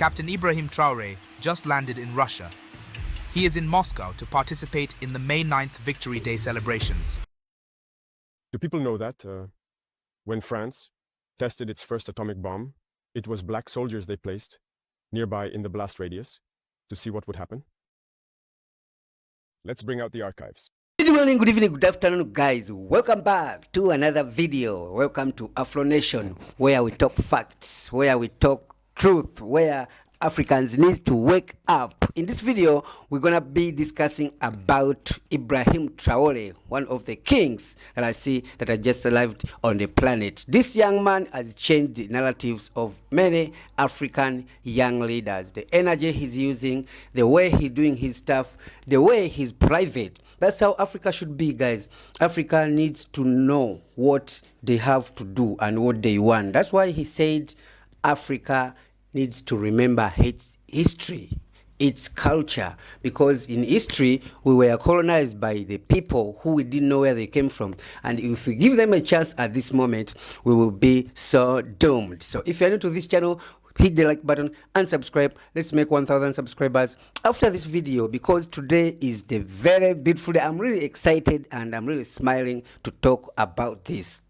Captain Ibrahim Traore just landed in Russia. He is in Moscow to participate in the May 9th Victory Day celebrations. Do people know that when France tested its first atomic bomb, it was black soldiers they placed nearby in the blast radius to see what would happen? Let's bring out the archives. Good morning, good evening, good afternoon, guys. Welcome back to another video. Welcome to Afro Nation, where we talk facts, where we talk truth, where Africans need to wake up. In this video, we're gonna be discussing about Ibrahim Traore, one of the kings that I see that are just arrived on the planet. This young man has changed the narratives of many African young leaders. The energy he's using, the way he's doing his stuff, the way he's private. That's how Africa should be, guys. Africa needs to know what they have to do and what they want. That's why he said Africa needs to remember its history, its culture, because in history we were colonized by the people who we didn't know where they came from, and if we give them a chance at this moment, we will be so doomed. So if you're new to this channel, hit the like button and subscribe. Let's make 1,000 subscribers after this video, because today is the very beautiful day. I'm really excited and I'm really smiling to talk about this.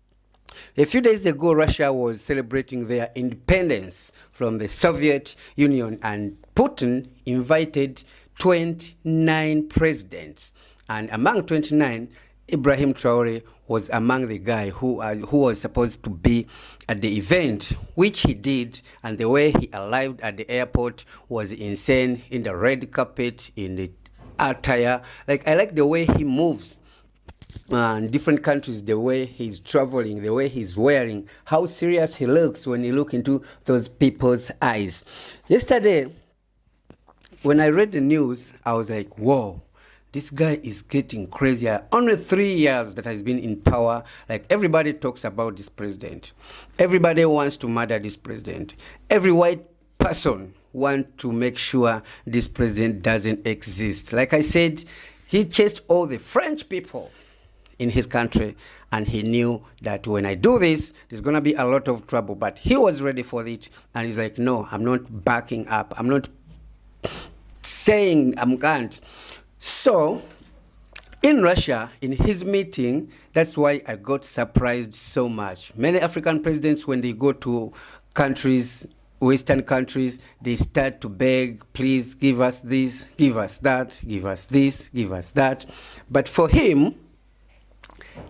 A few days ago, Russia was celebrating their independence from the Soviet Union, and Putin invited 29 presidents. And among 29, Ibrahim Traore was among the guy who was supposed to be at the event, which he did. And the way he arrived at the airport was insane, in the red carpet, in the attire. Like, I like the way he moves. In different countries, the way he's traveling, the way he's wearing, how serious he looks when you look into those people's eyes. Yesterday, when I read the news, I was like, whoa, this guy is getting crazier. Only 3 years that has been in power. Like, everybody talks about this president. Everybody wants to murder this president. Every white person wants to make sure this president doesn't exist. Like I said, he chased all the French people in his country, and he knew that when I do this, there's gonna be a lot of trouble, but he was ready for it, and he's like, no, I'm not backing up, I'm not saying I'm can't. So in Russia, in his meeting, that's why I got surprised so much. Many African presidents, when they go to countries, Western countries, they start to beg, please give us this, give us that, give us this, give us that. But for him,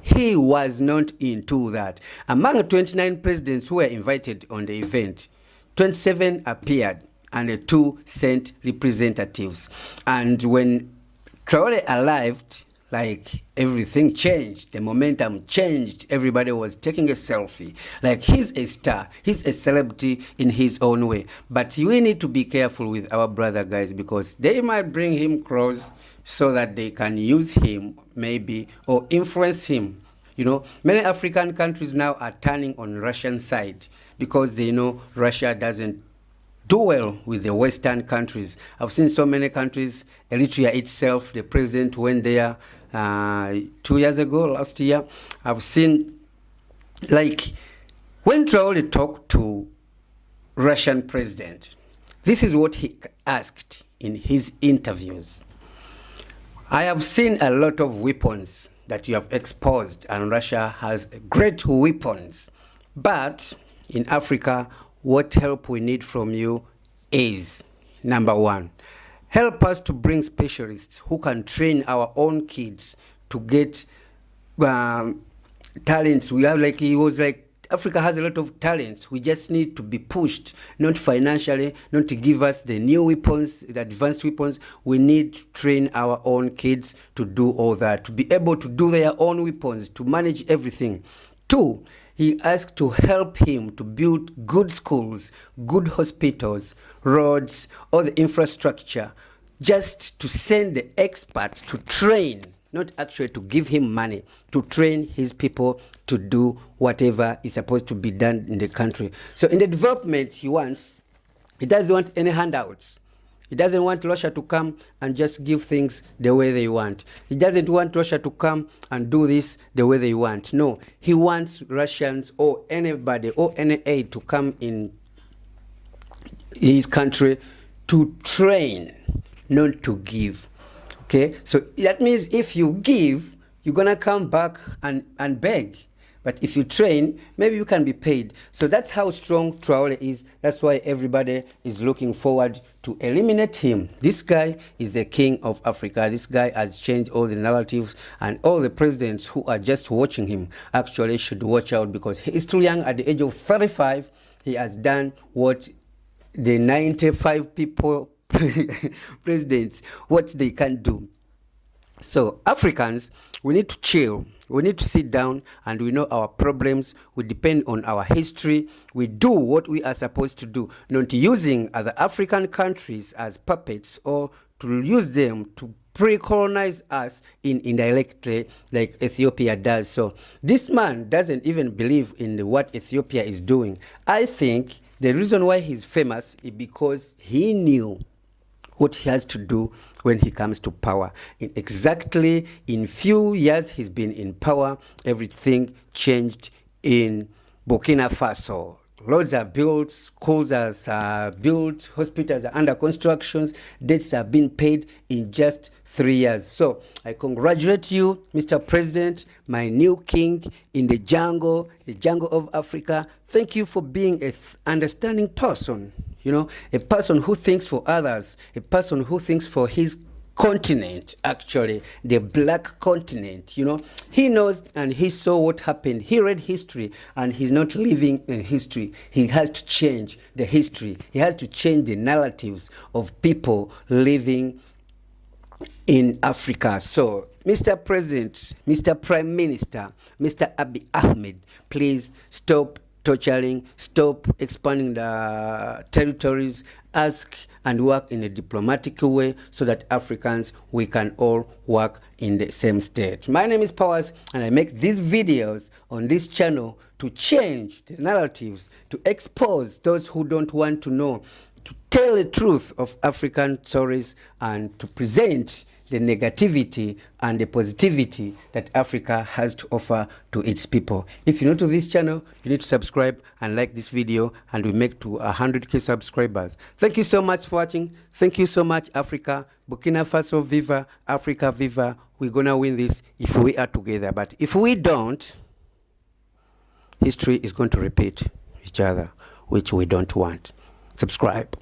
he was not into that. Among 29 presidents who were invited on the event, 27 appeared and 2 sent representatives. And when Traore arrived, like, everything changed. The momentum changed. Everybody was taking a selfie. Like, he's a star. He's a celebrity in his own way. But we need to be careful with our brother, guys, because they might bring him close so that they can use him, maybe, or influence him. You know, many African countries now are turning on Russian side because they know Russia doesn't do well with the Western countries. I've seen so many countries. Eritrea itself, the president went there 2 years ago, last year. I've seen, like, when Traore talked to Russian president, this is what he asked in his interviews. I have seen a lot of weapons that you have exposed, and Russia has great weapons. But in Africa, what help we need from you is, number one, help us to bring specialists who can train our own kids to get talents. We have, like, he was like, Africa has a lot of talents. We just need to be pushed, not financially, not to give us the new weapons, the advanced weapons. We need to train our own kids to do all that, to be able to do their own weapons, to manage everything. 2, he asked to help him to build good schools, good hospitals, roads, all the infrastructure, just to send the experts to train, not actually to give him money, to train his people to do whatever is supposed to be done in the country. So in the development he wants, he doesn't want any handouts. He doesn't want Russia to come and just give things the way they want. He doesn't want Russia to come and do this the way they want. No, he wants Russians or anybody or any aid to come in his country to train, not to give. Okay, so that means if you give, you're gonna come back and beg. But if you train, maybe you can be paid. So that's how strong Traore is. That's why everybody is looking forward to eliminate him. This guy is the king of Africa. This guy has changed all the narratives, and all the presidents who are just watching him actually should watch out, because he is too young. At the age of 35, he has done what the 95 people presidents, what they can do. So Africans, we need to chill. We need to sit down, and we know our problems. We depend on our history. We do what we are supposed to do, not using other African countries as puppets, or to use them to pre-colonize us indirectly like Ethiopia does. So this man doesn't even believe in what Ethiopia is doing. I think the reason why he's famous is because he knew what he has to do when he comes to power. Exactly in few years he's been in power, everything changed in Burkina Faso. Roads are built, schools are built, hospitals are under construction, debts are being paid in just 3 years. So I congratulate you, Mr. President, my new king in the jungle of Africa. Thank you for being an understanding person. You know, a person who thinks for others, a person who thinks for his continent, actually, the black continent. You know, he knows and he saw what happened. He read history, and he's not living in history. He has to change the history. He has to change the narratives of people living in Africa. So, Mr. President, Mr. Prime Minister, Mr. Abiy Ahmed, please stop torturing, stop expanding the territories, ask and work in a diplomatic way, so that Africans, we can all work in the same state. My name is Powers, and I make these videos on this channel to change the narratives, to expose those who don't want to know, to tell the truth of African stories, and to present the negativity and the positivity that Africa has to offer to its people. If you're new to this channel, you need to subscribe and like this video, and we make to 100K subscribers. Thank you so much for watching. Thank you so much, Africa. Burkina Faso, viva. Africa, viva. We're gonna win this if we are together. But if we don't, history is going to repeat each other, which we don't want. Subscribe.